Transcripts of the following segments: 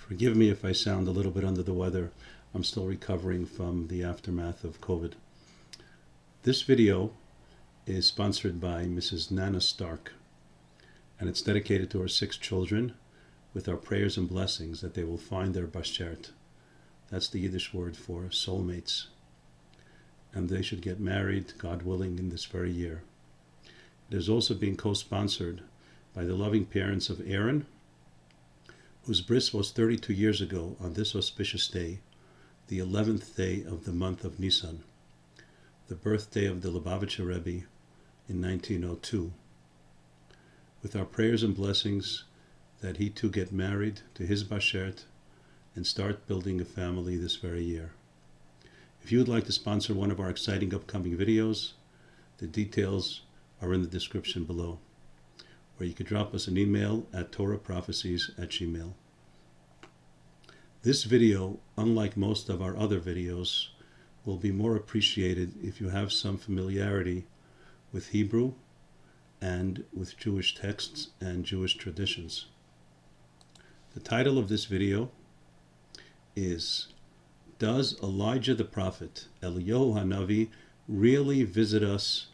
Forgive me if I sound a little bit under the weather. I'm still recovering from the aftermath of COVID. This video is sponsored by Mrs. Nana Stark, and it's dedicated to her 6 children with our prayers and blessings that they will find their bashert. That's the Yiddish word for soulmates. And they should get married, God willing, in this very year. It is also being co-sponsored by the loving parents of Aaron, whose bris was 32 years ago on this auspicious day, the 11th day of the month of Nisan, the birthday of the Lubavitcher Rebbe in 1902. With our prayers and blessings that he too get married to his bashert and start building a family this very year. If you would like to sponsor one of our exciting upcoming videos, the details are in the description below, or you could drop us an email at torahprophecies@gmail.com. This video, unlike most of our other videos, will be more appreciated if you have some familiarity with Hebrew and with Jewish texts and Jewish traditions. The title of this video is, Does Elijah the Prophet, Eliyahu Hanavi, really visit us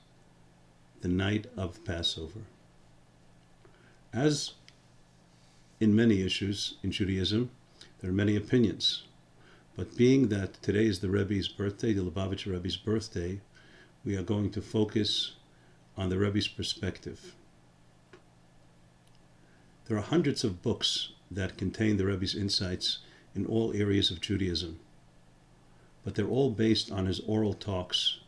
the night of Passover? As in many issues in Judaism, there are many opinions, but being that today is the Rebbe's birthday, the Lubavitcher Rebbe's birthday, we are going to focus on the Rebbe's perspective. There are hundreds of books that contain the Rebbe's insights in all areas of Judaism, but they're all based on his oral talks.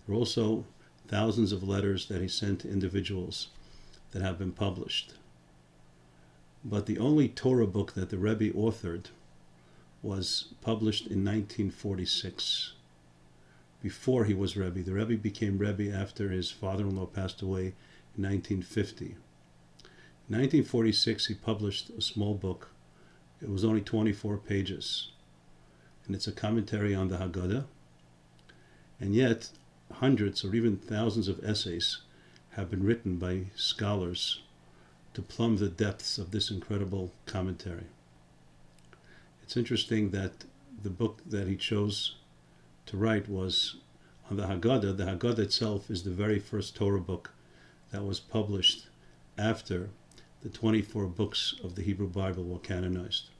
There are also thousands of letters that he sent to individuals that have been published. But the only Torah book that the Rebbe authored was published in 1946, before he was Rebbe. The Rebbe became Rebbe after his father-in-law passed away in 1950. In 1946, he published a small book. It was only 24 pages, and it's a commentary on the Haggadah, and yet hundreds or even thousands of essays have been written by scholars to plumb the depths of this incredible commentary. It's interesting that the book that he chose to write was on the Haggadah. The Haggadah itself is the very first Torah book that was published after the 24 books of the Hebrew Bible were canonized.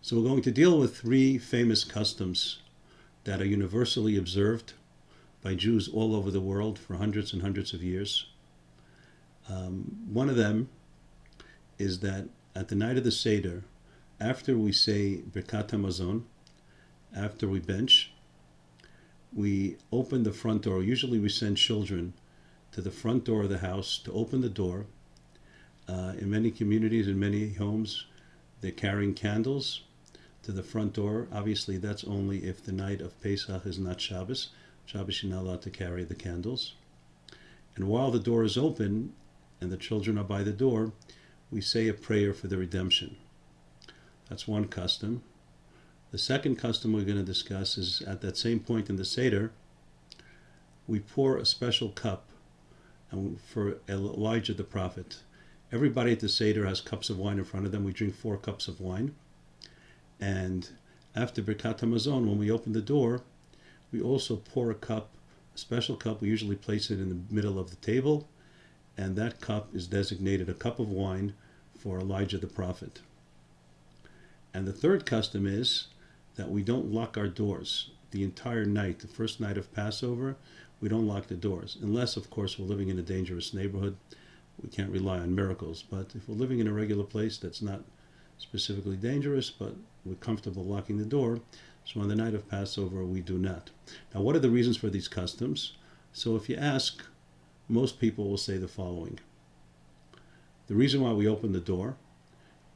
So we're going to deal with 3 famous customs that are universally observed by Jews all over the world for hundreds and hundreds of years. One of them is that at the night of the Seder, after we say Birkat HaMazon, after we bench, we open the front door. Usually we send children to the front door of the house to open the door. In many communities, in many homes, they're carrying candles to the front door. Obviously, that's only if the night of Pesach is not Shabbos. Shabbos, you're not allowed to carry the candles. And while the door is open and the children are by the door, we say a prayer for the redemption. That's one custom. The second custom we're going to discuss is at that same point in the Seder, we pour a special cup for Elijah the prophet. Everybody at the Seder has cups of wine in front of them. We drink 4 cups of wine. And after Birkat HaMazon, when we open the door, we also pour a special cup. We usually place it in the middle of the table, and that cup is designated a cup of wine for Elijah the prophet. And the third custom is that we don't lock our doors the entire night. The first night of Passover, we don't lock the doors, unless, of course, we're living in a dangerous neighborhood. We can't rely on miracles. But if we're living in a regular place that's not specifically dangerous, but we're comfortable locking the door, so on the night of Passover, we do not. Now, what are the reasons for these customs? So if you ask, most people will say the following. The reason why we open the door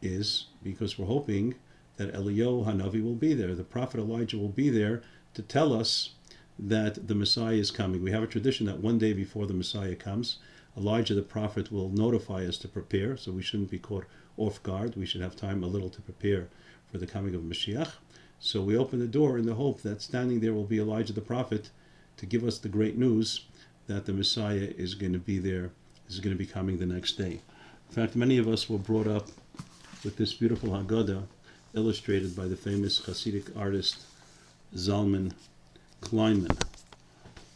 is because we're hoping that Eliyahu Hanavi will be there. The prophet Elijah will be there to tell us that the Messiah is coming. We have a tradition that one day before the Messiah comes, Elijah the prophet will notify us to prepare, so we shouldn't be caught off guard. We should have time a little to prepare for the coming of Mashiach. So we open the door in the hope that standing there will be Elijah the prophet to give us the great news that the Messiah is going to be there, is going to be coming the next day. In fact, many of us were brought up with this beautiful Haggadah illustrated by the famous Hasidic artist Zalman Kleinman.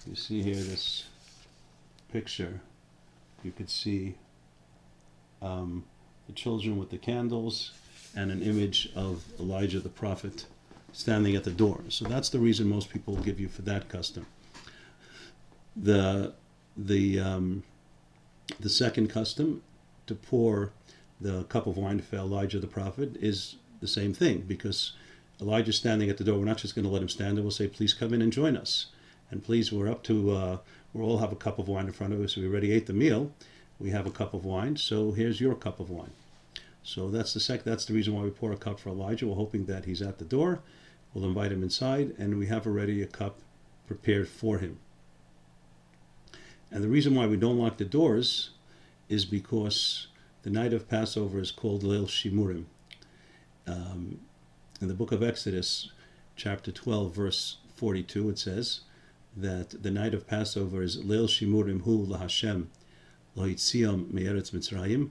You see here this picture. You could see the children with the candles and an image of Elijah the prophet standing at the door. So that's the reason most people will give you for that custom. The second custom, to pour the cup of wine for Elijah the prophet, is the same thing, because Elijah's standing at the door. We're not just going to let him stand there. We'll say, please come in and join us. And please, we'll all have a cup of wine in front of us. We already ate the meal. We have a cup of wine. So here's your cup of wine. So that's the reason why we pour a cup for Elijah. We're hoping that he's at the door. We'll invite him inside, and we have already a cup prepared for him. And the reason why we don't lock the doors is because the night of Passover is called Leil Shimurim. In the book of Exodus, chapter 12, verse 42, it says that the night of Passover is Leil Shimurim hu laHashem lo'itziam me'eretz Mitzrayim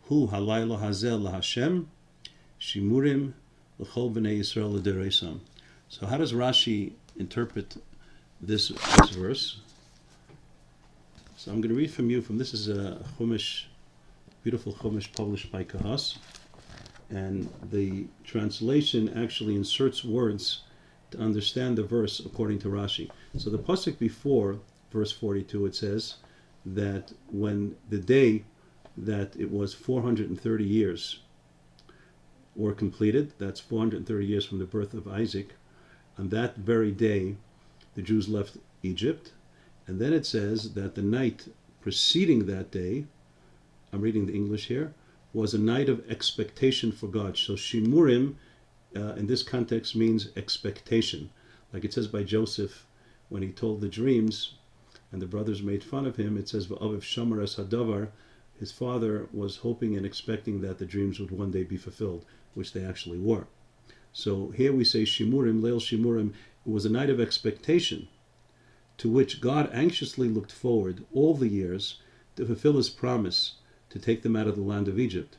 hu halaylo hazel laHashem shimurim l'chol b'nei Yisrael l'dereisam. So how does Rashi interpret this verse? So I'm going to read from this is a Chumash, beautiful Chumash published by Kahas, and the translation actually inserts words to understand the verse according to Rashi. So the pasuk before verse 42, it says that when the day that it was 430 years were completed, that's 430 years from the birth of Isaac, on that very day the Jews left Egypt. And then it says that the night preceding that day, I'm reading the English here, was a night of expectation for God. So shimurim in this context means expectation. Like it says by Joseph when he told the dreams and the brothers made fun of him, it says v'aviv shamar es hadavar, his father was hoping and expecting that the dreams would one day be fulfilled, which they actually were. So here we say shimurim, leil shimurim, it was a night of expectation to which God anxiously looked forward all the years to fulfill his promise to take them out of the land of Egypt.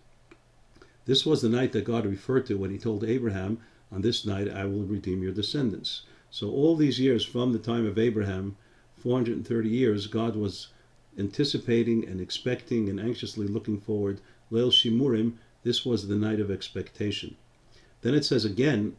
This was the night that God referred to when he told Abraham, on this night I will redeem your descendants. So all these years from the time of Abraham, 430 years, God was anticipating and expecting and anxiously looking forward. Leil Shimurim, this was the night of expectation. Then it says again,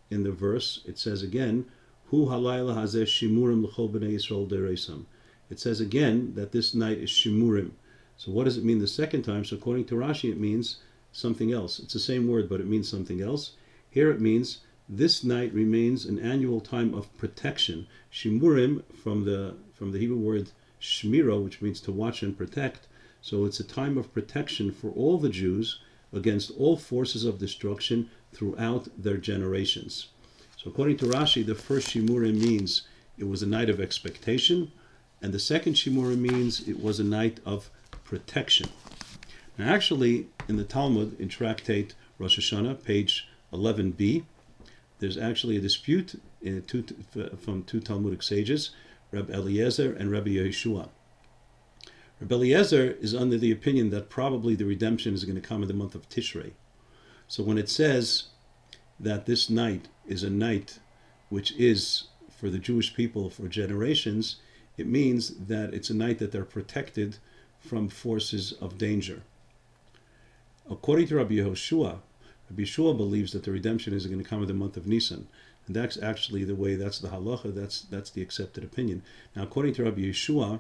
in the verse, it says again, Hu halayla hazeh shimurim l'chol b'nei Yisrael dereisam. It says again that this night is shimurim. So what does it mean the second time? So according to Rashi, it means something else. It's the same word, but it means something else. Here it means this night remains an annual time of protection. Shimurim, from the Hebrew word shmira, which means to watch and protect. So it's a time of protection for all the Jews against all forces of destruction throughout their generations. So according to Rashi, the first shimurim means it was a night of expectation, and the second shimurim means it was a night of protection. Now actually, in the Talmud, in Tractate Rosh Hashanah, page 11b, there's actually a dispute from two Talmudic sages, Reb Eliezer and Rebbe Yeshua. Reb Eliezer is under the opinion that probably the redemption is going to come in the month of Tishrei. So when it says that this night is a night which is for the Jewish people for generations, it means that it's a night that they're protected from forces of danger. According to Rabbi Yehoshua, Rabbi Yeshua believes that the redemption is going to come in the month of Nisan. And that's actually the way, that's the halacha, that's the accepted opinion. Now, according to Rabbi Yeshua,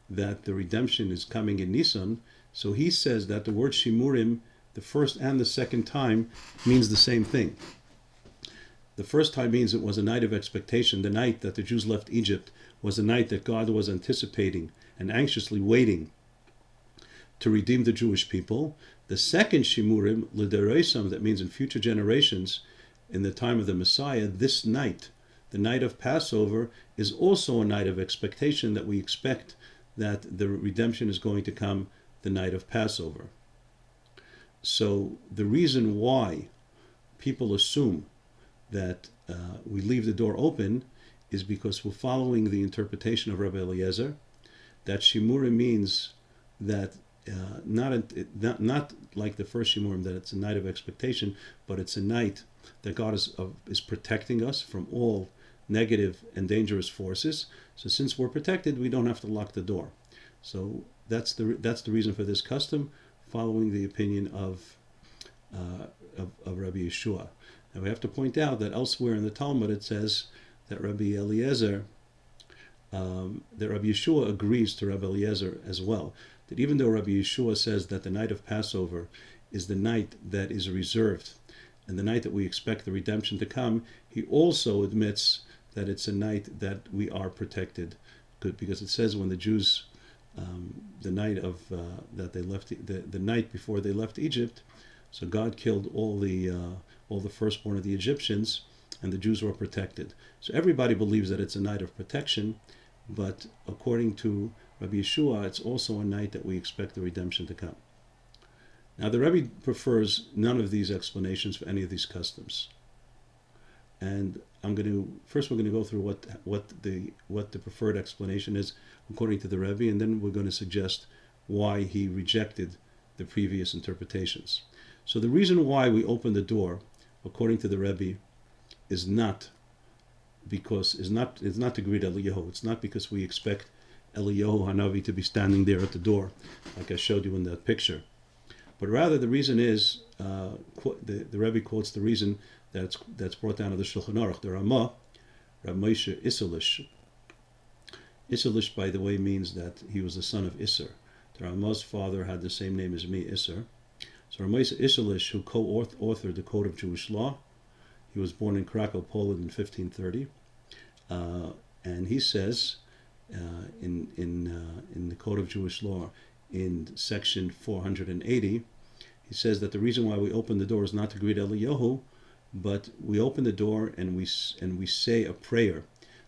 that the redemption is coming in Nisan, so he says that the word shimurim, the first and the second time, means the same thing. The first time means it was a night of expectation. The night that the Jews left Egypt was a night that God was anticipating and anxiously waiting to redeem the Jewish people. The second shimurim, l'dereisam, that means in future generations, in the time of the Messiah, this night, the night of Passover, is also a night of expectation, that we expect that the redemption is going to come the night of Passover. So the reason why people assume that we leave the door open is because we're following the interpretation of Rabbi Eliezer, that shimurim means that not like the first shimurim, that it's a night of expectation, but it's a night that God is protecting us from all negative and dangerous forces. So since we're protected, we don't have to lock the door. So that's the reason for this custom, following the opinion of Rabbi Yeshua. Now we have to point out that elsewhere in the Talmud it says that Rabbi Eliezer, that Rabbi Yeshua agrees to Rabbi Eliezer as well, that even though Rabbi Yeshua says that the night of Passover is the night that is reserved and the night that we expect the redemption to come, he also admits that it's a night that we are protected. Good, because it says when the Jews, the night of that they left, the night before they left Egypt, so God killed all the firstborn of the Egyptians, and the Jews were protected. So everybody believes that it's a night of protection, but according to Rabbi Yeshua, it's also a night that we expect the redemption to come. Now the Rebbe prefers none of these explanations for any of these customs, and we're going to go through what the preferred explanation is according to the Rebbe, and then we're going to suggest why he rejected the previous interpretations. So the reason why we open the door, according to the Rebbe, is not to greet Eliyahu. It's not because we expect Eliyahu Hanavi to be standing there at the door, like I showed you in that picture. But rather, the reason is, the Rebbe quotes the reason that's brought down to the Shulchan Aruch, the Ramah, Rav Moshe Isserlish. Isserlish, by the way, means that he was the son of Isser. The Ramah's father had the same name as me, Isser. So Rav Moshe Isserlish, who co-authored the Code of Jewish Law, he was born in Krakow, Poland in 1530, and he says in the Code of Jewish Law, in section 480, he says that the reason why we open the door is not to greet Eliyahu, but we open the door and we say a prayer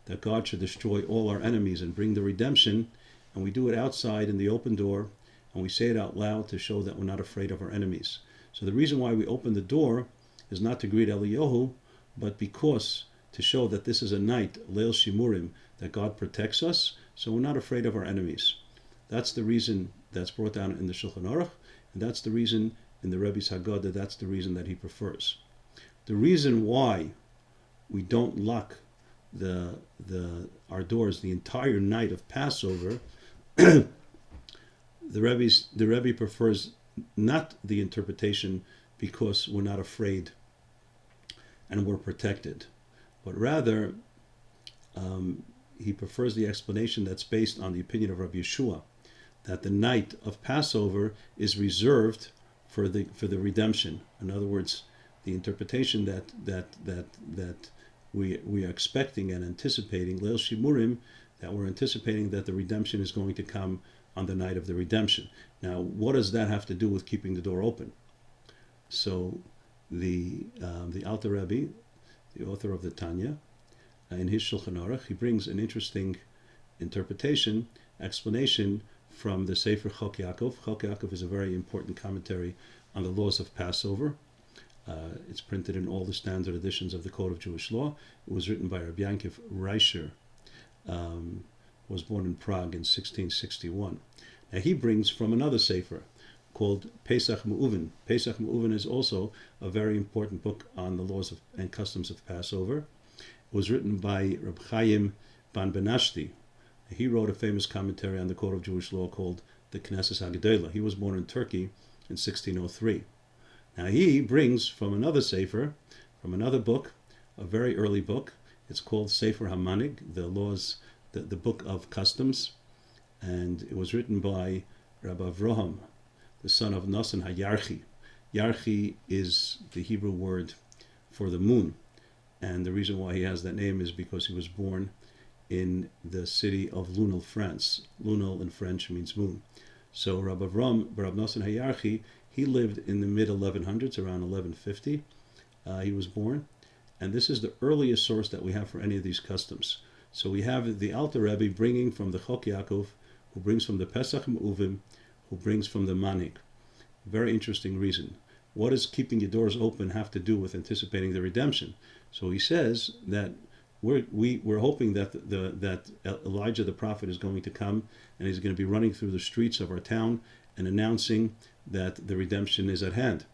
that God should destroy all our enemies and bring the redemption, and we do it outside in the open door, and we say it out loud to show that we're not afraid of our enemies. So the reason why we open the door is not to greet Eliyahu, but because to show that this is a night, Leil Shimurim, that God protects us, so we're not afraid of our enemies. That's the reason that's brought down in the Shulchan Aruch, and that's the reason in the Rebbe's Haggadah, that's the reason that he prefers. The reason why we don't lock our doors the entire night of Passover, the Rebbe prefers not the interpretation because we're not afraid and we're protected, but rather he prefers the explanation that's based on the opinion of Rabbi Yeshua, that the night of Passover is reserved for the redemption. In other words, the interpretation that we are expecting and anticipating, Leil Shimurim, that we're anticipating that the redemption is going to come on the night of the redemption. Now, what does that have to do with keeping the door open? So the Alter Rebbe, the author of the Tanya, in his Shulchan Aruch, he brings an interesting explanation from the Sefer Chok Yaakov. Chok Yaakov is a very important commentary on the laws of Passover. It's printed in all the standard editions of the Code of Jewish Law. It was written by Rabbi Yankiv Reischer, was born in Prague in 1661. Now he brings from another Sefer called Pesach Me'uven. Pesach Me'uven is also a very important book on the laws and customs of Passover. It was written by Reb Chaim Ban Benashti. He wrote a famous commentary on the Code of Jewish Law called the Knesset HaGedolah. He was born in Turkey in 1603. Now he brings from another Sefer, from another book, a very early book. It's called Sefer HaManig, the laws, the book of customs, and it was written by Rabbi Avraham, the son of Nasan HaYarchi. Yarchi is the Hebrew word for the moon, and the reason why he has that name is because he was born in the city of Lunel, France. Lunel in French means moon. So Rabbi Nasan HaYarchi, he lived in the mid-1100s, around 1150. He was born, and this is the earliest source that we have for any of these customs. So we have the Alter Rebbe bringing from the Chok Yaakov, who brings from the Pesach Me'uvim, who brings from the Manig. Very interesting reason. What does keeping your doors open have to do with anticipating the redemption? So he says that we're hoping that that Elijah the prophet is going to come, and he's going to be running through the streets of our town, and announcing that the redemption is at hand,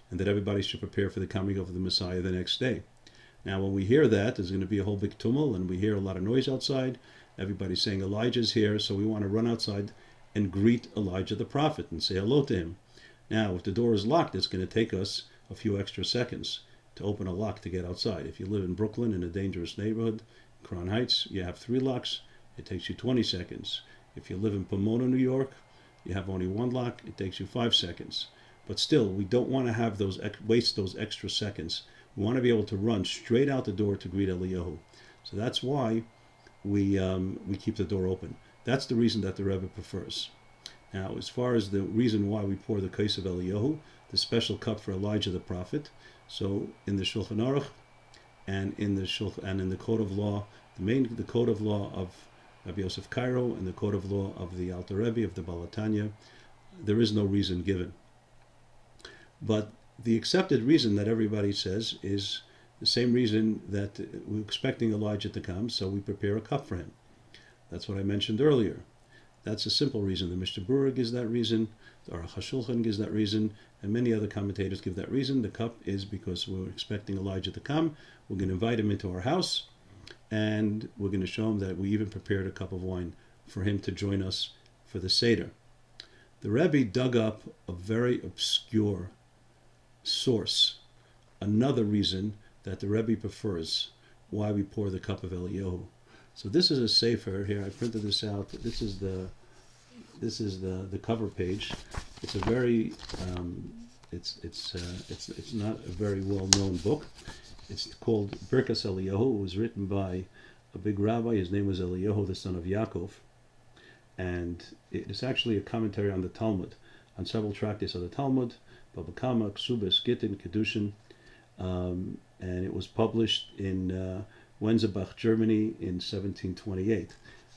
and that everybody should prepare for the coming of the Messiah the next day. Now, when we hear that, there's going to be a whole big tumult, and we hear a lot of noise outside. Everybody's saying Elijah's here, so we want to run outside and greet Elijah the prophet and say hello to him. Now, if the door is locked, it's going to take us a few extra seconds to open a lock to get outside. If you live in Brooklyn in a dangerous neighborhood, Crown Heights, you have 3 locks. It takes you 20 seconds. If you live in Pomona, New York, you have only 1 lock. It takes you 5 seconds. But still, we don't want to have waste those extra seconds. We want to be able to run straight out the door to greet Eliyahu. So that's why we keep the door open. That's the reason that the Rebbe prefers. Now, as far as the reason why we pour the kais of Eliyahu, the special cup for Elijah the prophet, so in the Shulchan Aruch and in the Code of Law, the Code of Law of Rabbi Yosef Cairo and the Code of Law of the Alter Rebbe of the Baal HaTanya, there is no reason given. But the accepted reason that everybody says is the same reason that we're expecting Elijah to come, so we prepare a cup for him. That's what I mentioned earlier. That's a simple reason. The Mishnah Berurah gives that reason, the Aruch HaShulchan gives that reason, and many other commentators give that reason. The cup is because we're expecting Elijah to come. We're going to invite him into our house, and we're going to show him that we even prepared a cup of wine for him to join us for the Seder. The Rebbe dug up a very obscure source, another reason that the Rebbe prefers why we pour the cup of Eliyahu. So this is a sefer here. I printed this out. This is the cover page. It's a very it's not a very well known book. It's called Birkas Eliyahu. It was written by a big rabbi. His name was Eliyahu, the son of Yaakov, and it is actually a commentary on the Talmud, on several tractates of the Talmud, Baba Kama, Ksubas, Gittin, Kedushin, and it was published in Wenzebach, Germany in 1728.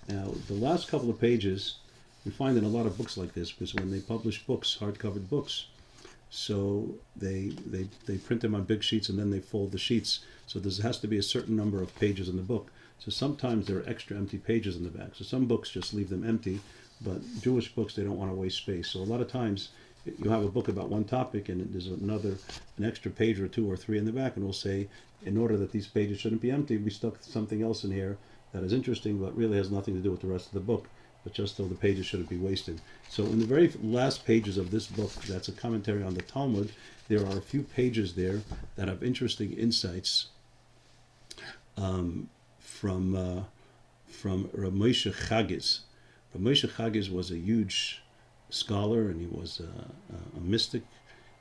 Now, the last couple of pages, we find in a lot of books like this, because when they publish books, hard-covered books, so they print them on big sheets and then they fold the sheets. So there has to be a certain number of pages in the book. So sometimes there are extra empty pages in the back. So some books just leave them empty, but Jewish books, they don't want to waste space. So a lot of times you have a book about one topic and there's an extra page or 2 or 3 in the back, and we'll say, in order that these pages shouldn't be empty, we stuck something else in here that is interesting but really has nothing to do with the rest of the book, but just so the pages shouldn't be wasted. So in the very last pages of this book, that's a commentary on the Talmud, there are a few pages there that have interesting insights from Rav Moshe Chagiz. Rav Moshe Chagiz was a huge scholar, and he was a mystic,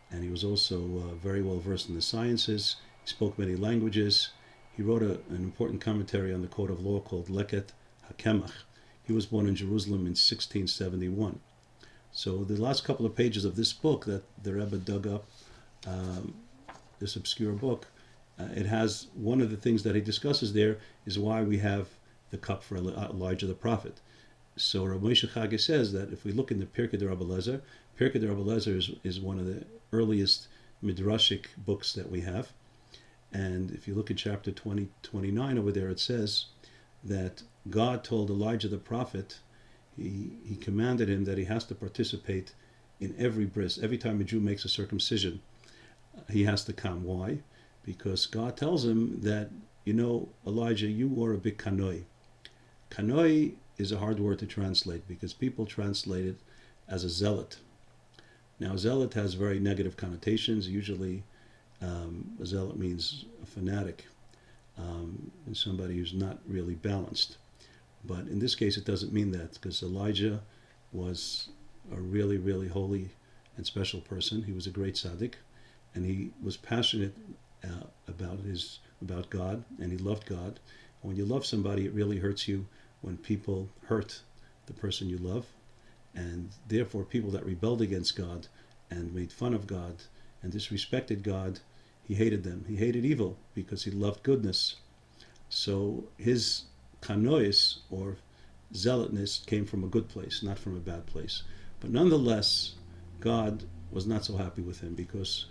and he was also very well versed in the sciences. He spoke many languages. He wrote an important commentary on the Code of Law called Leket HaKemach. He was born in Jerusalem in 1671. So the last couple of pages of this book that the Rebbe dug up, this obscure book, it has one of the things that he discusses there is why we have the cup for Elijah the prophet. So Rav Moshe Chagiz says that if we look in the Pirkei de Rabbi Eliezer, Pirkei de Rabbi Eliezer is one of the earliest midrashic books that we have. And if you look at chapter 29 over there, it says that God told Elijah the prophet, he commanded him that he has to participate in every bris. Every time a Jew makes a circumcision, he has to come. Why? Because God tells him that, Elijah, you are a big kanoi. Kanoi is a hard word to translate because people translate it as a zealot. Now, zealot has very negative connotations. Usually, a zealot means a fanatic and somebody who's not really balanced. But in this case, it doesn't mean that, because Elijah was a really, really holy and special person. He was a great tzaddik, and he was passionate about God, and he loved God. And when you love somebody, it really hurts you when people hurt the person you love, and therefore people that rebelled against God and made fun of God and disrespected God, he hated them. He hated evil because he loved goodness. So his kanois, or zealotness, came from a good place, not from a bad place. But nonetheless, God was not so happy with him because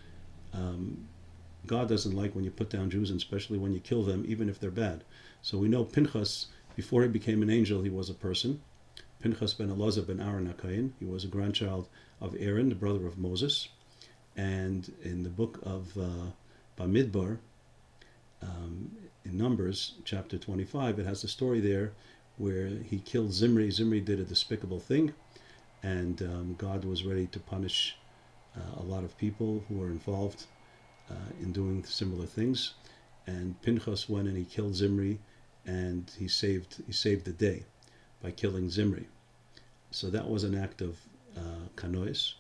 God doesn't like when you put down Jews, and especially when you kill them, even if they're bad. So we know Pinchas, before he became an angel, he was a person. Pinchas ben Elazar ben Aaron HaKohen. He was a grandchild of Aaron, the brother of Moses. And in the book of Bamidbar, in Numbers, chapter 25, it has a story there where he killed Zimri. Zimri did a despicable thing, and God was ready to punish a lot of people who were involved in doing similar things. And Pinchas went and he killed Zimri, and he saved the day by killing Zimri. So that was an act of kanois.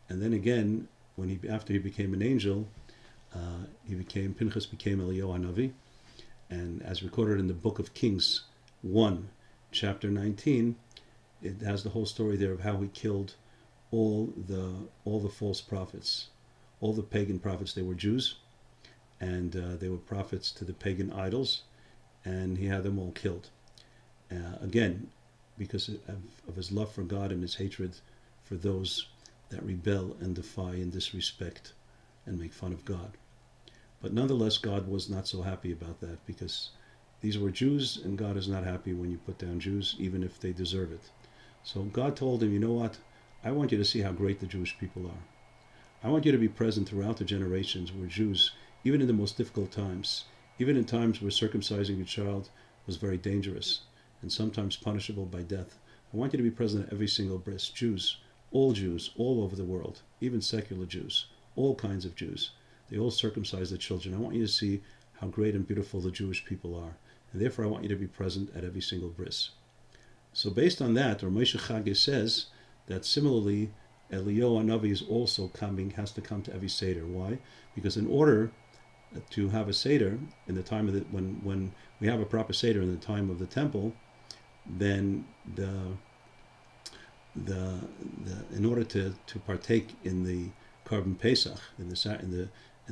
And then again, after he became an angel, Pinchas became Eliyahu Hanavi, and as recorded in the book of Kings 1, chapter 19, it has the whole story there of how he killed all the false prophets, all the pagan prophets. They were Jews, and they were prophets to the pagan idols, and he had them all killed. Again, because of his love for God and his hatred for those that rebel and defy and disrespect and make fun of God. But nonetheless, God was not so happy about that, because these were Jews, and God is not happy when you put down Jews, even if they deserve it. So God told him, you know what? I want you to see how great the Jewish people are. I want you to be present throughout the generations where Jews, even in the most difficult times, even in times where circumcising your child was very dangerous and sometimes punishable by death, I want you to be present at every single bris. Jews all over the world, even secular Jews, all kinds of Jews. They all circumcise their children. I want you to see how great and beautiful the Jewish people are. And therefore, I want you to be present at every single bris. So based on that, or Moshe Chage says that similarly, Eliyahu Hanavi is also has to come to every Seder. Why? Because in order to have a Seder in the time of when we have a proper Seder in the time of the temple, then in order to partake in the Korban Pesach, in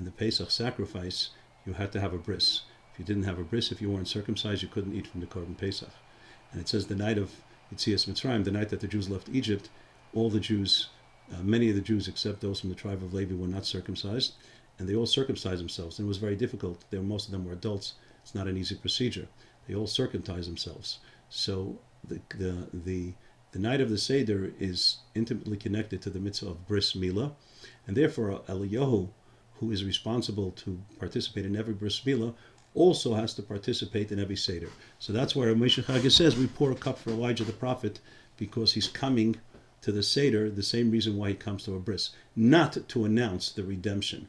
the Pesach sacrifice, you had to have a bris. If you didn't have a bris, if you weren't circumcised, you couldn't eat from the Korban Pesach. And it says the night of Yetzias Mitzrayim, the night that the Jews left Egypt, all the Jews, many of the Jews except those from the tribe of Levi, were not circumcised, and they all circumcised themselves. And it was very difficult. Most of them were adults. It's not an easy procedure. They all circumcised themselves. So the night of the Seder is intimately connected to the mitzvah of bris milah, and therefore Eliyahu, who is responsible to participate in every bris milah, also has to participate in every Seder. So that's why Moshe Chage says we pour a cup for Elijah the prophet, because he's coming to the Seder, the same reason why he comes to a bris, not to announce the redemption,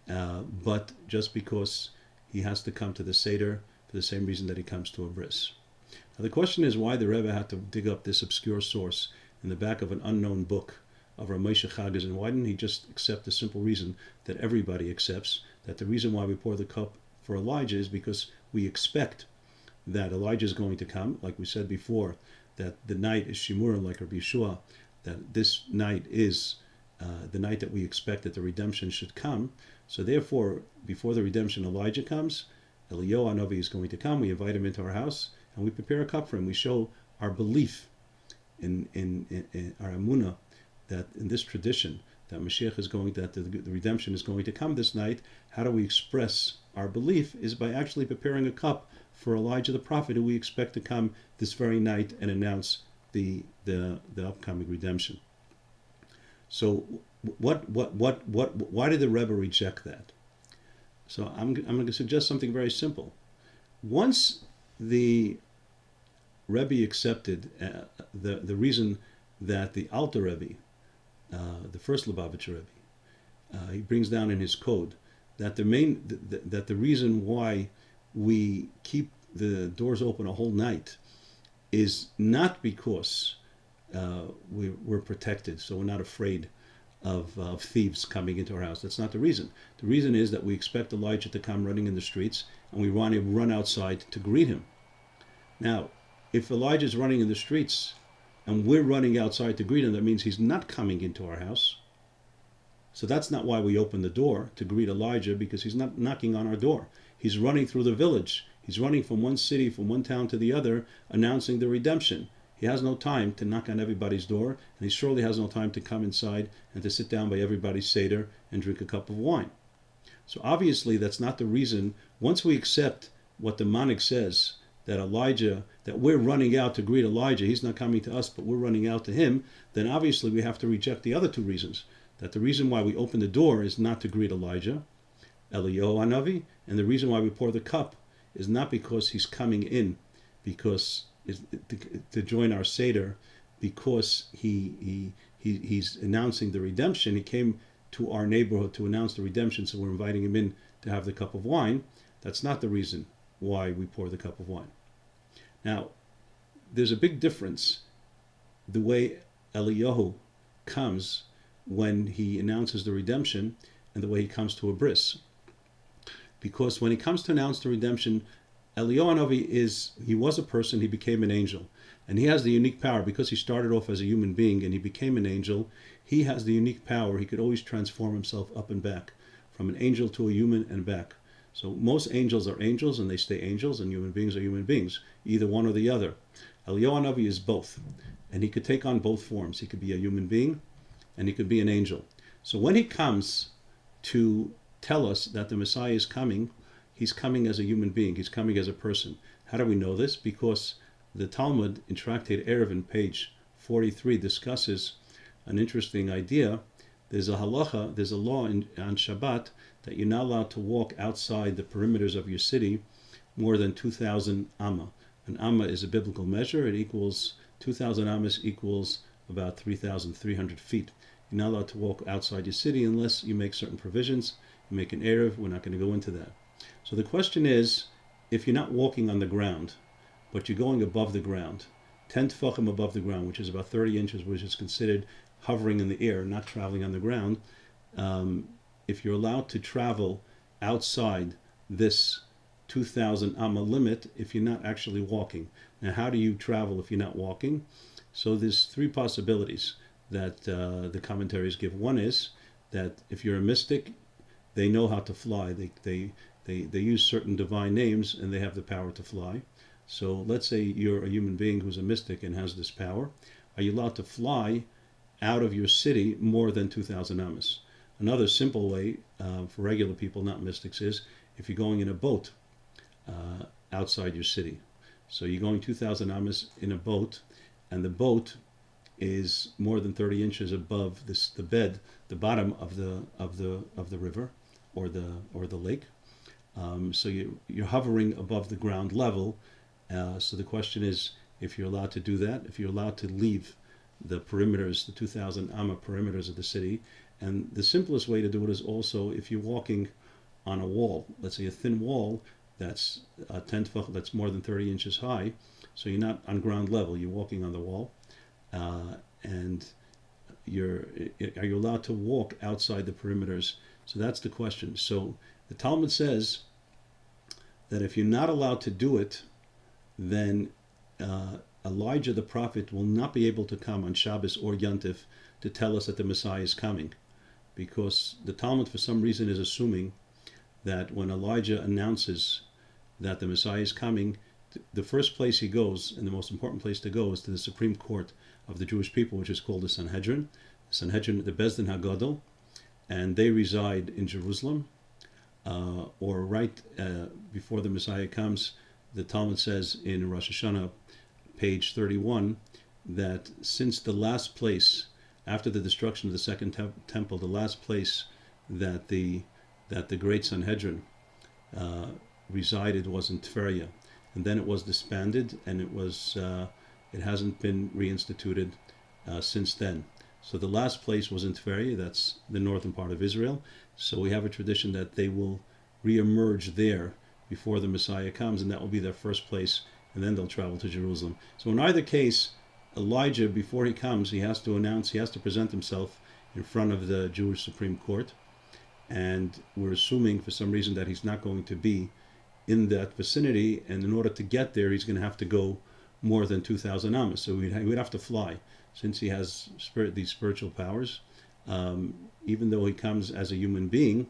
but just because he has to come to the Seder for the same reason that he comes to a bris. Now the question is why the Rebbe had to dig up this obscure source in the back of an unknown book of Rav Moshe Chages, and why didn't he just accept the simple reason that everybody accepts, that the reason why we pour the cup for Elijah is because we expect that Elijah is going to come, like we said before, that the night is shimurim, like Rabbi Yeshua, that this night is the night that we expect that the redemption should come. So therefore, before the redemption, Elijah comes, Eliyahu Hanavi is going to come, we invite him into our house, and we prepare a cup for him. We show our belief in our emunah, that in this tradition, that Mashiach is that the redemption is going to come this night. How do we express our belief? Is by actually preparing a cup for Elijah the prophet, who we expect to come this very night and announce the upcoming redemption. So why did the Rebbe reject that? So I'm going to suggest something very simple. Once the Rebbe accepted the reason that the Alter Rebbe, the first Lubavitcher Rebbe, he brings down in his code that the reason why we keep the doors open a whole night is not because we're protected, so we're not afraid of thieves coming into our house. That's not the reason. The reason is that we expect Elijah to come running in the streets, and we want to run outside to greet him. Now, if Elijah is running in the streets and we're running outside to greet him, that means he's not coming into our house. So that's not why we open the door to greet Elijah, because he's not knocking on our door. He's running through the village. He's running from one city, from one town to the other, announcing the redemption. He has no time to knock on everybody's door, and he surely has no time to come inside and to sit down by everybody's Seder and drink a cup of wine. So obviously that's not the reason. Once we accept what the Manik says, that we're running out to greet Elijah, he's not coming to us, but we're running out to him, then obviously we have to reject the other two reasons. That the reason why we open the door is not to greet Elijah, Eliyahu Hanavi, and the reason why we pour the cup is not because he's coming in, because to join our Seder, because he's announcing the redemption. He came to our neighborhood to announce the redemption, so we're inviting him in to have the cup of wine. That's not the reason why we pour the cup of wine. Now, there's a big difference the way Eliyahu comes when he announces the redemption and the way he comes to a bris. Because when he comes to announce the redemption, Eliyahu Hanavi he was a person, he became an angel. And he has the unique power, because he started off as a human being and he became an angel, he has the unique power, he could always transform himself up and back, from an angel to a human and back. So most angels are angels and they stay angels, and human beings are human beings, either one or the other. Eliyahu Hanavi is both, and he could take on both forms. He could be a human being and he could be an angel. So when he comes to tell us that the Messiah is coming, he's coming as a human being, he's coming as a person. How do we know this? Because the Talmud in Tractate Eruvin, page 43, discusses an interesting idea. There's a halacha, there's a law on Shabbat that you're not allowed to walk outside the perimeters of your city more than 2,000 amma. An amma is a biblical measure. It equals 2,000 ammas equals about 3,300 feet. You're not allowed to walk outside your city unless you make certain provisions. You make an eruv. We're not going to go into that. So the question is, if you're not walking on the ground, but you're going above the ground, 10 tefachim above the ground, which is about 30 inches, which is considered hovering in the air, not traveling on the ground, if you're allowed to travel outside this 2,000 amma limit, if you're not actually walking. Now, how do you travel if you're not walking? So there's three possibilities that the commentaries give. One is that if you're a mystic, they know how to fly. They use certain divine names and they have the power to fly. So let's say you're a human being who's a mystic and has this power. Are you allowed to fly out of your city more than 2,000 ammas? Another simple way for regular people, not mystics, is if you're going in a boat outside your city. So you're going 2,000 ammas in a boat, and the boat is more than 30 inches above the bed, the bottom of the river or the lake. So you're hovering above the ground level. So the question is, if you're allowed to do that, if you're allowed to leave the perimeters, the 2,000 amma perimeters of the city. And the simplest way to do it is also if you're walking on a wall, let's say a thin wall that's 10 tefach, that's more than 30 inches high. So you're not on ground level, you're walking on the wall. And are you allowed to walk outside the perimeters? So that's the question. So the Talmud says that if you're not allowed to do it, then Elijah the prophet will not be able to come on Shabbos or Yontif to tell us that the Messiah is coming, because the Talmud for some reason is assuming that when Elijah announces that the Messiah is coming, the first place he goes, and the most important place to go, is to the Supreme Court of the Jewish people, which is called the Sanhedrin. The Sanhedrin, the Bezdin HaGadol, and they reside in Jerusalem, or right before the Messiah comes. The Talmud says in Rosh Hashanah, page 31, that since the last place, after the destruction of the second temple, the last place that the great Sanhedrin resided was in Tveria, and then it was disbanded, and it hasn't been reinstituted since then. So the last place was in Tveria, that's the northern part of Israel. So we have a tradition that they will reemerge there before the Messiah comes, and that will be their first place, and then they'll travel to Jerusalem. So in either case, Elijah, before he comes, he has to present himself in front of the Jewish Supreme Court, and we're assuming for some reason that he's not going to be in that vicinity, and in order to get there, he's going to have to go more than 2,000 ammas. So we'd have to fly, since he has these spiritual powers. Even though he comes as a human being,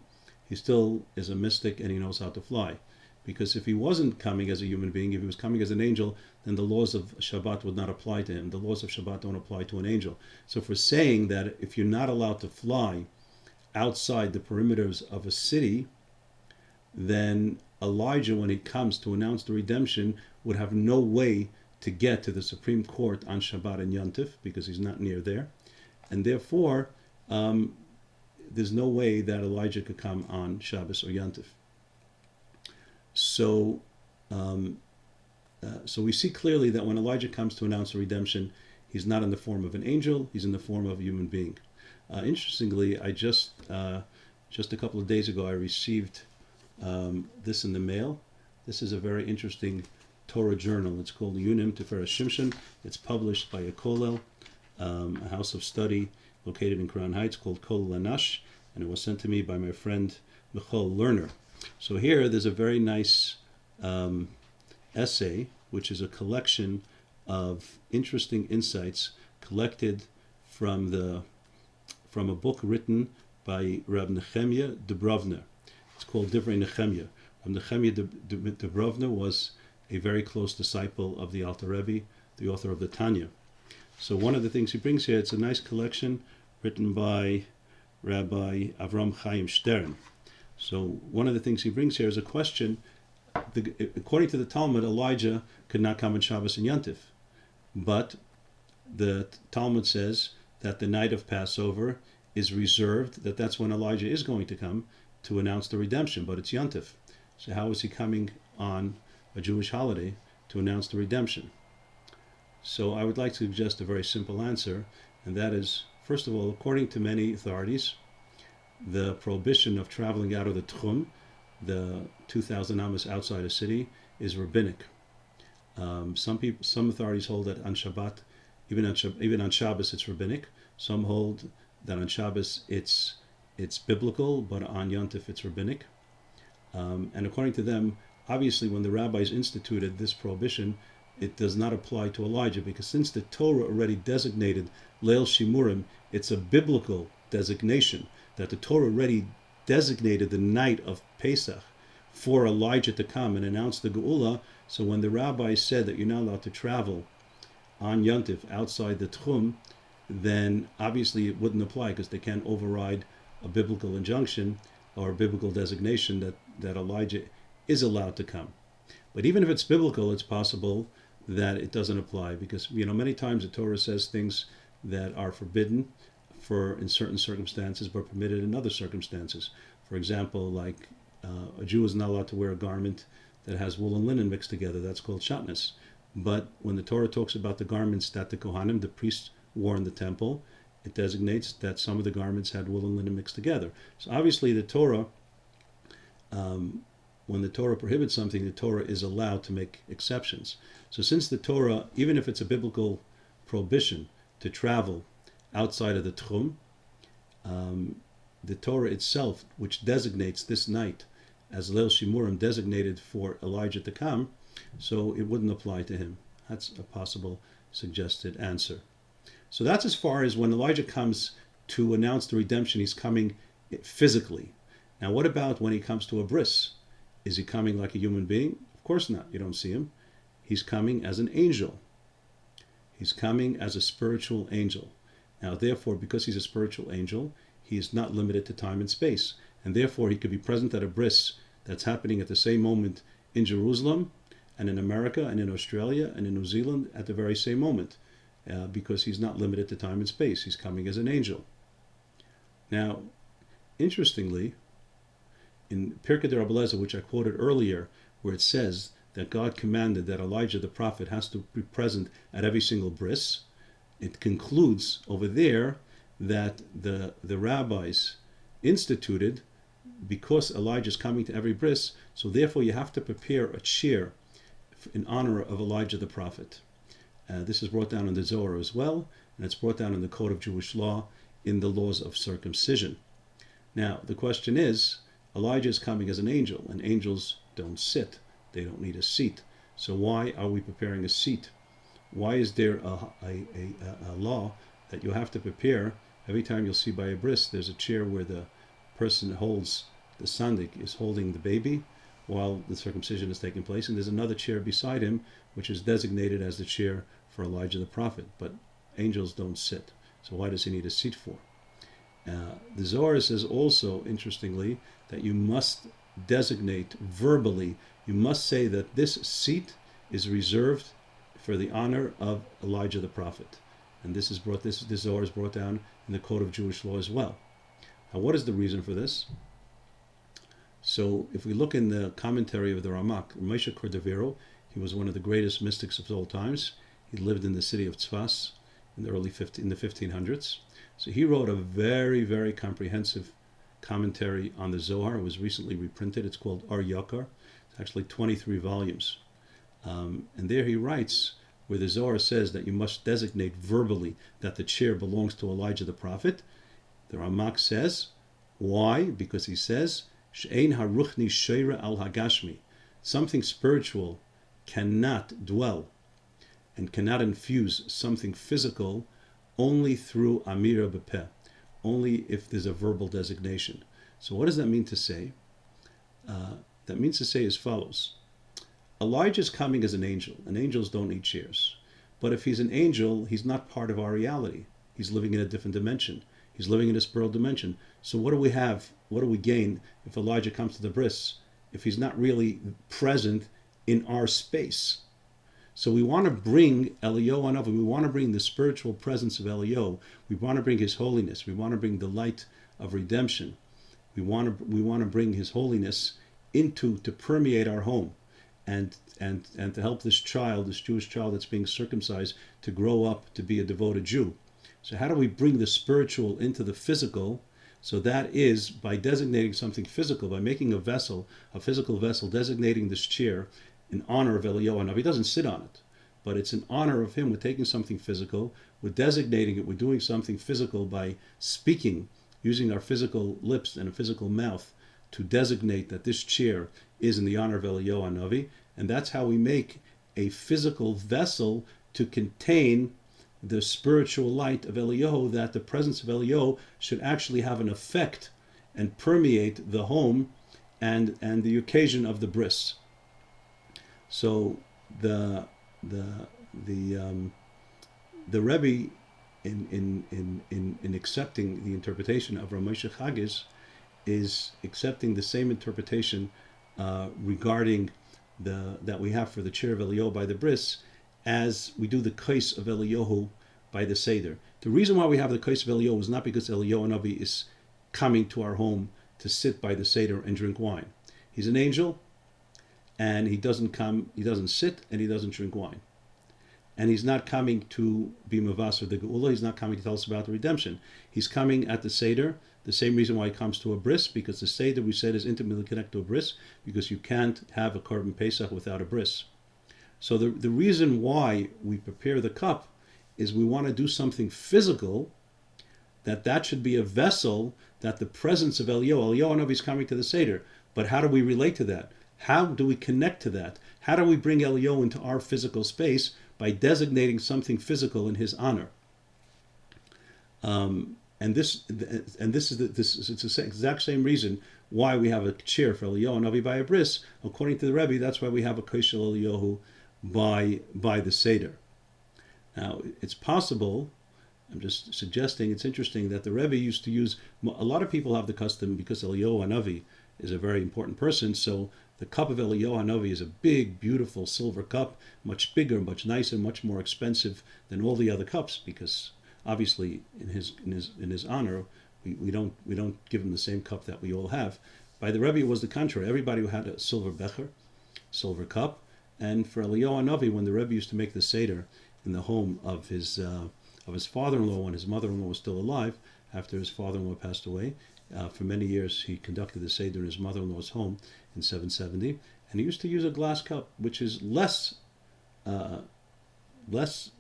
he still is a mystic and he knows how to fly. Because if he wasn't coming as a human being, if he was coming as an angel, then the laws of Shabbat would not apply to him. The laws of Shabbat don't apply to an angel. So if we're saying that if you're not allowed to fly outside the perimeters of a city, then Elijah, when he comes to announce the redemption, would have no way to get to the Supreme Court on Shabbat and Yontif because he's not near there. And therefore, there's no way that Elijah could come on Shabbos or Yontif. So we see clearly that when Elijah comes to announce the redemption, he's not in the form of an angel, he's in the form of a human being. Interestingly, I just a couple of days ago, I received this in the mail. This is a very interesting Torah journal. It's called Yearning Tiferet Shimshon. It's published by a kollel, a house of study located in Crown Heights called Kollel Anash, and it was sent to me by my friend Michal Lerner. So here, there's a very nice essay, which is a collection of interesting insights collected from a book written by Rab Nehemiah Dubrovner. It's called Divrei Nehemiah. Rab Nehemiah Dubrovner was a very close disciple of the Alter Rebbe, the author of the Tanya. So one of the things he brings here, it's a nice collection written by Rabbi Avram Chaim Stern. So one of the things he brings here is a question. According to the Talmud, Elijah could not come on Shabbos and Yontif. But the Talmud says that the night of Passover is reserved, that's when Elijah is going to come to announce the redemption, but it's Yontif. So how is he coming on a Jewish holiday to announce the redemption? So I would like to suggest a very simple answer, and that is, first of all, according to many authorities, the prohibition of traveling out of the Tchum, the 2,000 amas outside a city, is rabbinic. Some authorities hold that on Shabbat, even on Shabbos, it's rabbinic. Some hold that on Shabbos it's biblical, but on Yontif it's rabbinic. And according to them, obviously, when the rabbis instituted this prohibition, it does not apply to Elijah, because since the Torah already designated Leil Shimurim, it's a biblical designation, that the Torah already designated the night of Pesach for Elijah to come and announce the Geula. So when the rabbis said that you're not allowed to travel on Yontif outside the Tchum, then obviously it wouldn't apply, because they can't override a biblical injunction or a biblical designation that Elijah is allowed to come. But even if it's biblical, it's possible that it doesn't apply, because many times the Torah says things that are forbidden in certain circumstances, but permitted in other circumstances. For example, like a Jew is not allowed to wear a garment that has wool and linen mixed together. That's called shatnez. But when the Torah talks about the garments that the Kohanim, the priests, wore in the temple, it designates that some of the garments had wool and linen mixed together. So obviously the Torah, when the Torah prohibits something, the Torah is allowed to make exceptions. So since the Torah, even if it's a biblical prohibition to travel outside of the Tchum, the Torah itself, which designates this night as Leil Shimurim, designated for Elijah to come, so it wouldn't apply to him. That's a possible suggested answer. So that's as far as when Elijah comes to announce the redemption, he's coming physically. Now what about when he comes to a bris? Is he coming like a human being? Of course not. You don't see him. He's coming as an angel. He's coming as a spiritual angel. Now, therefore, because he's a spiritual angel, he is not limited to time and space. And therefore, he could be present at a bris that's happening at the same moment in Jerusalem and in America and in Australia and in New Zealand at the very same moment, because he's not limited to time and space. He's coming as an angel. Now, interestingly, in Pirkei de Rabbi Eliezer, which I quoted earlier, where it says that God commanded that Elijah the prophet has to be present at every single bris, it concludes over there that the rabbis instituted, because Elijah is coming to every bris, so therefore you have to prepare a chair in honor of Elijah the prophet. This is brought down in the Zohar as well, and it's brought down in the Code of Jewish Law in the laws of circumcision. Now, the question is, Elijah is coming as an angel, and angels don't sit. They don't need a seat. So why are we preparing a seat? Why is there a law that you have to prepare? Every time you'll see by a bris, there's a chair where the person holds, the sandik is holding the baby while the circumcision is taking place, and there's another chair beside him, which is designated as the chair for Elijah the prophet. But angels don't sit. So why does he need a seat for? The Zohar says also, interestingly, that you must designate verbally, you must say that this seat is reserved for the honor of Elijah the prophet. And this Zohar is brought down in the Code of Jewish Law as well. Now, what is the reason for this? So, if we look in the commentary of the Ramak, Moshe Cordovero, he was one of the greatest mystics of all times. He lived in the city of Tzfas in the 1500s. So he wrote a very, very comprehensive commentary on the Zohar. It was recently reprinted. It's called Ar Yakar. It's actually 23 volumes. And there he writes, where the Zohar says that you must designate verbally that the chair belongs to Elijah the prophet. The Ramak says, why? Because he says, She'ein haruchni sheira al hagashmi. Something spiritual cannot dwell and cannot infuse something physical only through amira bepeh, only if there's a verbal designation. So what does that mean to say? That means to say as follows. Elijah is coming as an angel, and angels don't eat chairs. But if he's an angel, he's not part of our reality. He's living in a different dimension. He's living in a spiritual dimension. So what do we have? What do we gain if Elijah comes to the bris, if he's not really present in our space? So we want to bring Eliyahu Hanavi, we want to bring the spiritual presence of Eliyahu. We want to bring his holiness. We want to bring the light of redemption. We want to bring his holiness to permeate our home, and to help this child, this Jewish child that's being circumcised, to grow up to be a devoted Jew. So how do we bring the spiritual into the physical? So that is by designating something physical, by making a physical vessel, designating this chair in honor of Eliyahu Hanavi. He doesn't sit on it, but it's in honor of him. We're taking something physical, we're designating it, we're doing something physical by speaking, using our physical lips and a physical mouth to designate that this chair is in the honor of Eliyahu Hanavi, and that's how we make a physical vessel to contain the spiritual light of Eliyahu, that the presence of Eliyahu should actually have an effect and permeate the home and the occasion of the bris. So the Rebbe in accepting the interpretation of Rav Moshe Chagiz is accepting the same interpretation regarding that we have for the chair of Eliyahu by the bris, as we do the kais of Eliyahu by the Seder. The reason why we have the kais of Eliyahu is not because Eliyahu Hanavi is coming to our home to sit by the Seder and drink wine. He's an angel, and he doesn't sit, and he doesn't drink wine. And he's not coming to be Mavasar the Geula, he's not coming to tell us about the redemption. He's coming at the Seder, the same reason why he comes to a bris, because the Seder, we said, is intimately connected to a bris, because you can't have a Korban Pesach without a bris. So the reason why we prepare the cup is we want to do something physical, that should be a vessel, that the presence of Eliyahu Hanavi is coming to the Seder. But how do we relate to that? How do we connect to that? How do we bring Eliyahu into our physical space? By designating something physical in his honor. And this is the exact same reason why we have a chair for Eliyahu Hanavi by a bris. According to the Rebbe, that's why we have a Koshel Eliyahu by the Seder. Now, it's possible, I'm just suggesting, it's interesting that the Rebbe used to use, a lot of people have the custom, because Eliyahu Hanavi is a very important person, so the cup of Eliyahu Hanavi is a big, beautiful silver cup, much bigger, much nicer, much more expensive than all the other cups, because obviously in his honor, we don't give him the same cup that we all have. By the Rebbe, it was the contrary. Everybody had a silver becher, silver cup, and for Eliyahu Hanavi, when the Rebbe used to make the Seder in the home of his father-in-law when his mother-in-law was still alive, after his father-in-law passed away, for many years he conducted the Seder in his mother-in-law's home in 770, and he used to use a glass cup, which is less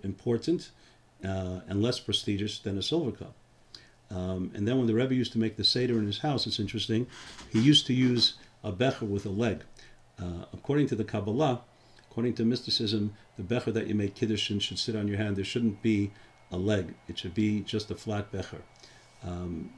important and less prestigious than a silver cup. And then when the Rebbe used to make the Seder in his house, it's interesting, he used to use a becher with a leg. According to the Kabbalah, according to mysticism, the becher that you make Kiddush in should sit on your hand. There shouldn't be a leg. It should be just a flat becher.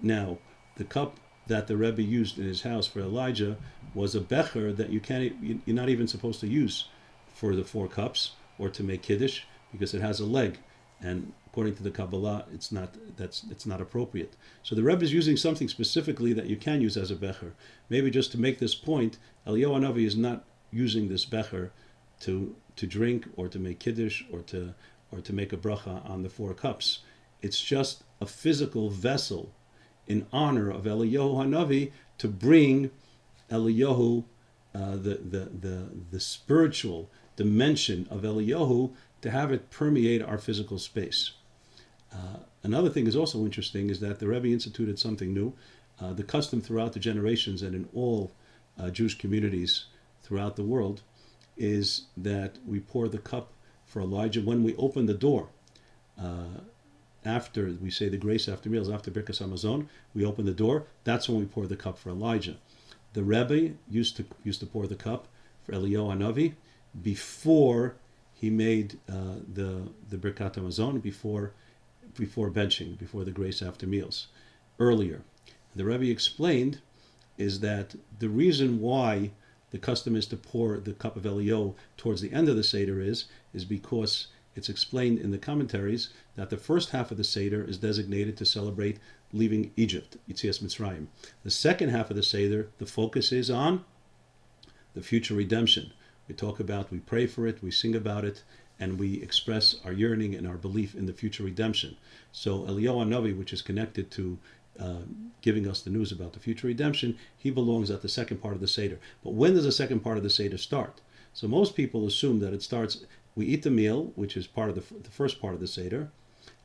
Now, the cup that the Rebbe used in his house for Elijah was a becher that you're not even supposed to use for the 4 cups or to make Kiddush, because it has a leg. And according to the Kabbalah, it's not appropriate. So the Rebbe is using something specifically that you can use as a becher. Maybe just to make this point, Eliyahu Hanavi is not using this becher to drink or to make kiddush or to make a bracha on the 4 cups. It's just a physical vessel in honor of Eliyahu Hanavi to bring Eliyahu, the spiritual dimension of Eliyahu, to have it permeate our physical space. Another thing is also interesting is that the Rebbe instituted something new. The custom throughout the generations and in all Jewish communities throughout the world is that we pour the cup for Elijah when we open the door. After we say the grace after meals, after Birkas Hamazon, we open the door. That's when we pour the cup for Elijah. The Rebbe used to pour the cup for Eliyahu Hanavi before he made the Birkat Hamazon, before benching, before the grace after meals, earlier. The Rebbe explained is that the reason why the custom is to pour the cup of Eliyahu towards the end of the Seder is because it's explained in the commentaries that the first half of the Seder is designated to celebrate leaving Egypt, Yetzias Mitzrayim. The second half of the Seder, the focus is on the future redemption. We pray for it, we sing about it, and we express our yearning and our belief in the future redemption. So Eliyahu Hanavi, which is connected to giving us the news about the future redemption, he belongs at the second part of the Seder. But when does the second part of the Seder start? So most people assume that it starts, we eat the meal, which is part of the first part of the Seder,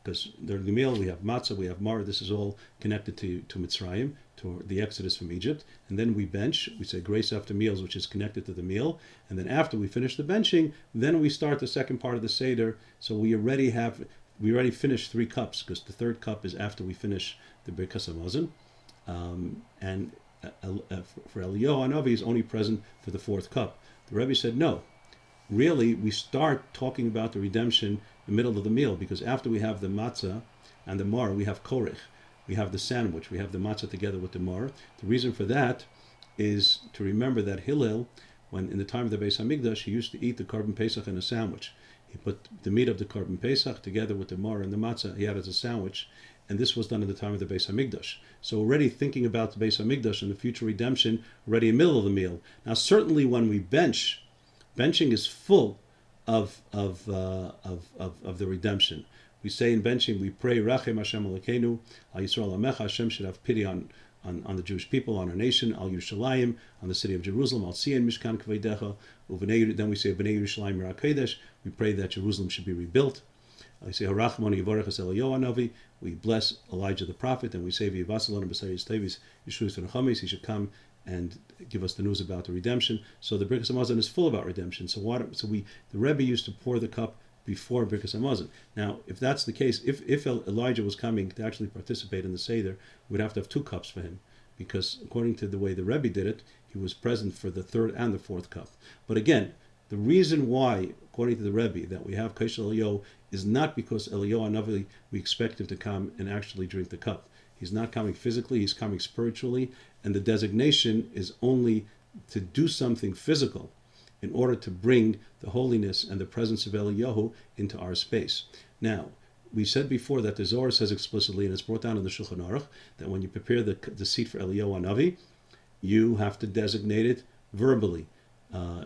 because during the meal we have matzah, we have mar, this is all connected to Mitzrayim, to the exodus from Egypt, and then we bench, we say grace after meals, which is connected to the meal, and then after we finish the benching, then we start the second part of the Seder. So we already finished 3 cups, because the 3rd cup is after we finish the Birkas Hamazon, and for Eliyahu Hanavi is only present for the 4th cup. The Rebbe said no. Really, we start talking about the redemption in the middle of the meal, because after we have the matzah and the mar, we have korech, we have the sandwich, we have the matzah together with the mar. The reason for that is to remember that Hillel, when in the time of the Beis Hamikdash, he used to eat the Korban Pesach in a sandwich. He put the meat of the Korban Pesach together with the mar and the matzah, he had it as a sandwich, and this was done in the time of the Beis Hamikdash. So already thinking about the Beis Hamikdash and the future redemption, already in the middle of the meal. Now certainly when we benching is full of the redemption. We say in benching, we pray, Rachem Hashem Elokeinu, Al Yisrael Amecha, Hashem should have pity on the Jewish people, on our nation, Al Yerushalayim, on the city of Jerusalem, Al Tzion Mishkan Kvedecha, then we say, B'nei Yerushalayim Yirah Kodesh, we pray that Jerusalem should be rebuilt. I say, Harachmon Yivorech Es Eliyahu Hanavi, we bless Elijah the prophet, and we say, V'yivasalan B'sayis Tevis, Yeshua T'nechamis, he should come and give us the news about the redemption. So the Birkas Hamazon is full about redemption. So the Rebbe used to pour the cup before Birkas Hamazon. Now, if that's the case, if Elijah was coming to actually participate in the Seder, we'd have to have 2 cups for him, because according to the way the Rebbe did it, he was present for the 3rd and the 4th cup. But again, the reason why, according to the Rebbe, that we have Kaish Eliyahu is not because Eliyahu Hanavi, we expect him to come and actually drink the cup. He's not coming physically, he's coming spiritually, and the designation is only to do something physical in order to bring the holiness and the presence of Eliyahu into our space. Now, we said before that the Zohar says explicitly, and it's brought down in the Shulchan Aruch, that when you prepare the seat for Eliyahu Hanavi, you have to designate it verbally.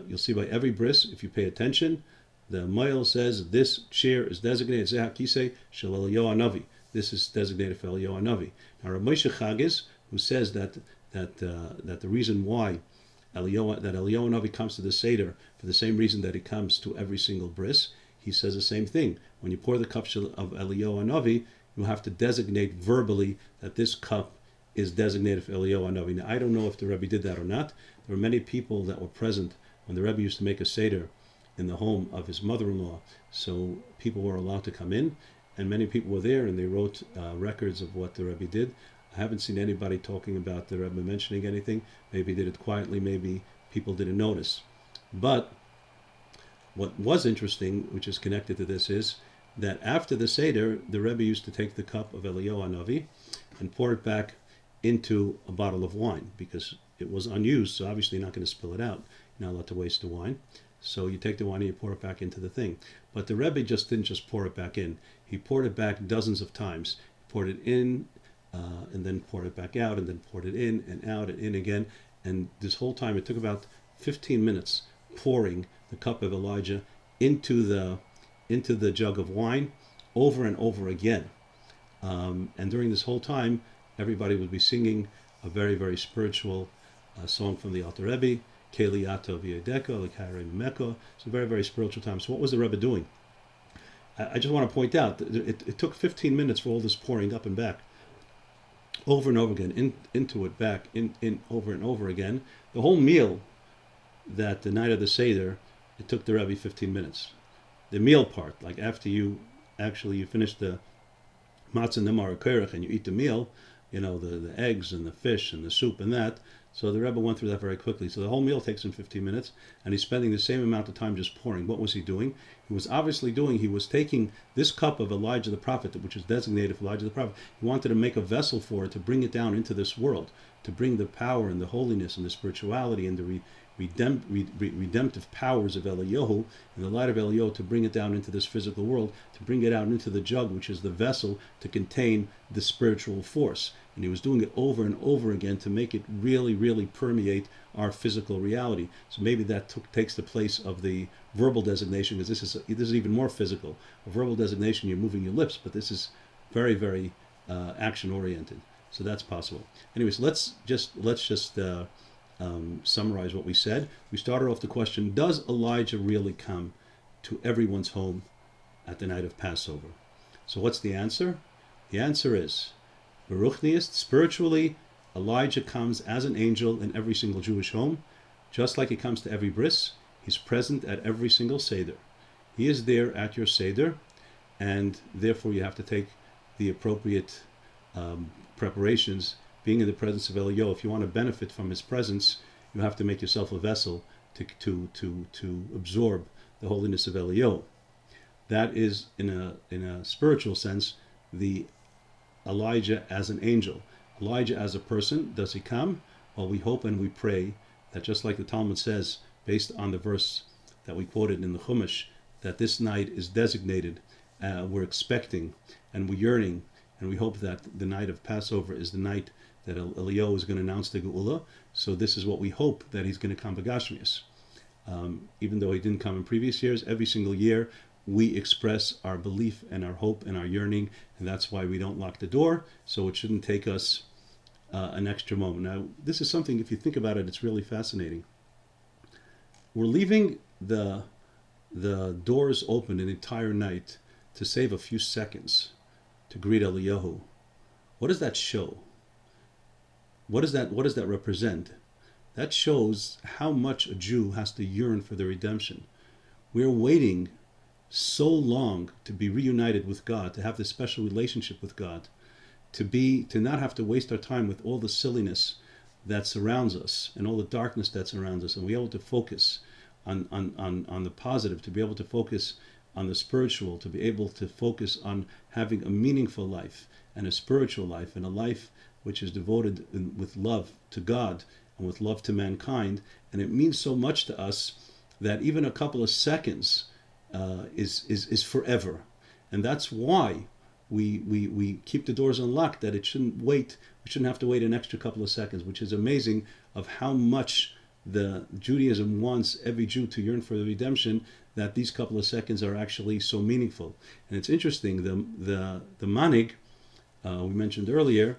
You'll see by every bris, if you pay attention, the Moel says this chair is designated Zeh HaKisei Shel Eliyahu Hanavi. This is designated for Eliyahu Hanavi. Now, Rav Moshe Chagiz, who says that the reason why Eliyahu Hanavi comes to the Seder for the same reason that he comes to every single bris, he says the same thing. When you pour the cup of Eliyahu Hanavi, you have to designate verbally that this cup is designated for Eliyahu Hanavi. Now, I don't know if the Rebbe did that or not. There were many people that were present when the Rebbe used to make a Seder in the home of his mother-in-law, so people were allowed to come in, and many people were there, and they wrote records of what the Rebbe did. I haven't seen anybody talking about the Rebbe mentioning anything. Maybe he did it quietly, maybe people didn't notice. But what was interesting, which is connected to this, is that after the Seder, the Rebbe used to take the cup of Eliyahu Hanavi and pour it back into a bottle of wine, because it was unused, so obviously you're not going to spill it out. You're not allowed to waste the wine. So you take the wine and you pour it back into the thing. But the Rebbe didn't just pour it back in. He poured it back dozens of times. He poured it in, and then poured it back out, and then poured it in and out and in again. And this whole time, it took about 15 minutes pouring the cup of Elijah into the jug of wine over and over again. And during this whole time, everybody would be singing a very, very spiritual song from the Alter Rebbe, Keliato V'Yedeka, L'Karei Meko. It's a very, very spiritual time. So what was the Rebbe doing? I just want to point out that it took 15 minutes for all this pouring up and back, over and over again, into it, back, in over and over again. The whole meal that the night of the Seder, it took the Rebbe 15 minutes. The meal part, like after you finish the matzah nemar kerech and you eat the meal, the eggs and the fish and the soup and that. So the Rebbe went through that very quickly. So the whole meal takes him 15 minutes, and he's spending the same amount of time just pouring. What was he doing? He was taking this cup of Elijah the prophet, which is designated for Elijah the prophet. He wanted to make a vessel for it, to bring it down into this world, to bring the power and the holiness and the spirituality and the redemptive powers of Eliyahu, in the light of Eliyahu, to bring it down into this physical world, to bring it out into the jug, which is the vessel to contain the spiritual force. And he was doing it over and over again to make it really, really permeate our physical reality. So maybe that takes the place of the verbal designation, because this is even more physical. A verbal designation, you're moving your lips, but this is very, very action oriented. So that's possible. Anyways, let's just summarize what we said. We started off the question: does Elijah really come to everyone's home at the night of Passover? So what's the answer? The answer is, Baruchniist, spiritually, Elijah comes as an angel in every single Jewish home, just like he comes to every bris. He's present at every single Seder. He is there at your Seder, and therefore you have to take the appropriate preparations. Being in the presence of Eliyahu, if you want to benefit from his presence, you have to make yourself a vessel to absorb the holiness of Eliyahu. That is, in a spiritual sense, the Elijah as an angel. Elijah as a person, does he come? Well, we hope and we pray that, just like the Talmud says, based on the verse that we quoted in the Chumash, that this night is designated, we're expecting and we're yearning, and we hope that the night of Passover is the night that Eliyahu is going to announce the Geula. So this is what we hope, that he's going to come b'gashmius. Even though he didn't come in previous years, every single year we express our belief and our hope and our yearning, and that's why we don't lock the door. So it shouldn't take us an extra moment. Now, this is something, if you think about it, it's really fascinating. We're leaving the doors open an entire night to save a few seconds to greet Eliyahu. What does that show? What does that represent? That shows how much a Jew has to yearn for the redemption. We're waiting so long to be reunited with God, to have this special relationship with God, to not have to waste our time with all the silliness that surrounds us and all the darkness that surrounds us, and be able to focus on the positive, to be able to focus on the spiritual, to be able to focus on having a meaningful life and a spiritual life and a life which is devoted with love to God and with love to mankind. And it means so much to us that even a couple of seconds is forever. And that's why we keep the doors unlocked, that we shouldn't have to wait an extra couple of seconds, which is amazing of how much the Judaism wants every Jew to yearn for the redemption, that these couple of seconds are actually so meaningful. And it's interesting, the Manig, we mentioned earlier,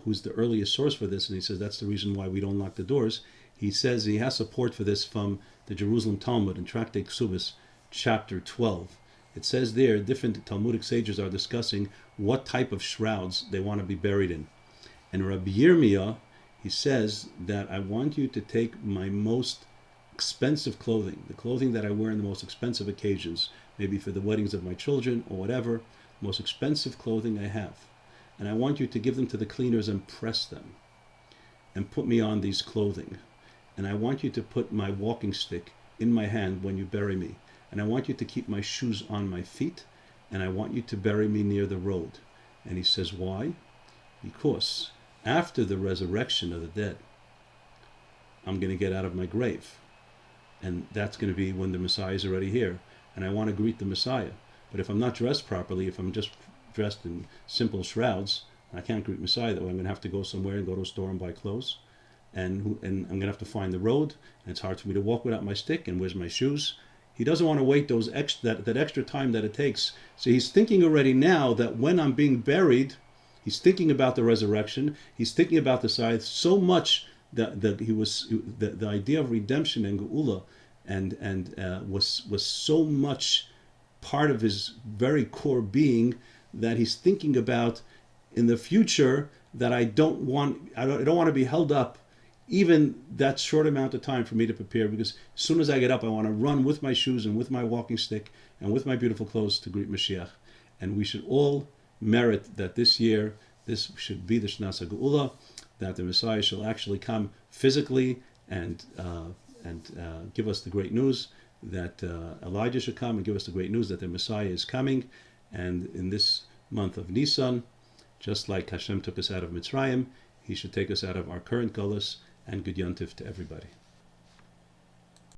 who's the earliest source for this, and he says that's the reason why we don't lock the doors. He says he has support for this from the Jerusalem Talmud in Tractate Ksubis, chapter 12. It says there, different Talmudic sages are discussing what type of shrouds they want to be buried in. And Rabbi Yirmiyah, he says that I want you to take my most expensive clothing, the clothing that I wear in the most expensive occasions, maybe for the weddings of my children or whatever, most expensive clothing I have. And I want you to give them to the cleaners and press them and put me on these clothing. And I want you to put my walking stick in my hand when you bury me. And I want you to keep my shoes on my feet. And I want you to bury me near the road. And he says, why? Because after the resurrection of the dead, I'm going to get out of my grave. and that's going to be when the Messiah is already here, and I want to greet the Messiah. But if I'm not dressed properly, if I'm just dressed in simple shrouds, I can't greet Messiah that way. I'm going to have to go somewhere and go to a store and buy clothes, and I'm going to have to find the road, and it's hard for me to walk without my stick, and where's my shoes? He doesn't want to wait that extra time that it takes. So he's thinking already now that when I'm being buried, he's thinking about the resurrection. He's thinking about the scythe so much that he was the idea of redemption and geula, and was so much part of his very core being that he's thinking about in the future that I don't want to be held up even that short amount of time for me to prepare, because as soon as I get up, I want to run with my shoes and with my walking stick and with my beautiful clothes to greet Mashiach. And we should all merit that this year, this should be the Shnas HaGeula, that the Messiah shall actually come physically and give us the great news that Elijah should come and give us the great news that the Messiah is coming. And in this month of Nisan, just like Hashem took us out of Mitzrayim, He should take us out of our current gullus, and good yontif to everybody.